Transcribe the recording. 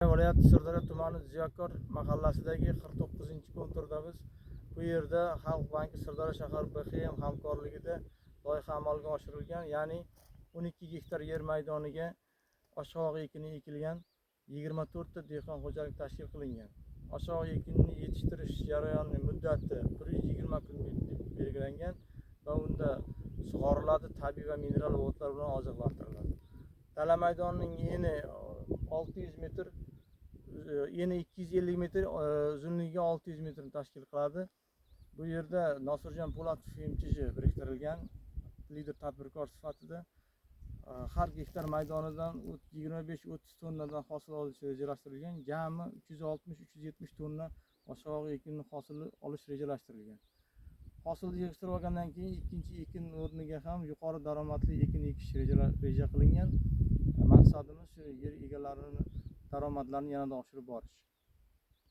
Viloyati Sirdaryo tumani Ziyakor mahallasidagi 49-konturdamiz. Bu yerda Xalq banki Sirdaryo shahar BXM hamkorligida loyiha amalga oshirilgan, ya'ni 12 gektar yer maydoniga oshqovoq ekini ekilgan, 24 ta dehqon xo'jalik tashkil qilingan. Oshqovoq ekinini yetishtirish jarayoni muddati 120 kun deb belgilangan va unda sug'oriladi, tabiiy va mineral o'tlar bilan oziqlantiriladi. Dala maydonining eni 600 metr, eni 250 metr, uzunligi 600 metrni tashkil qiladi. Bu yerda Nosirjon Po'latov MChJ biriktirilgan lider tadbirkor sifatida har gektar maydonidan 25-30 tonnadan hosil olish rejalashtirilgan. Jami 360-370 tonna oshqovoq ekini hosili olish rejalashtirilgan. Hosilni yig'ishtirib olgandan keyin ikkinchi ekin o'rniga ham yuqori daromadli ekin ekish reja qilingan. Maqsadimiz shu yer egalarining daromadlarini yanada oshirib borish.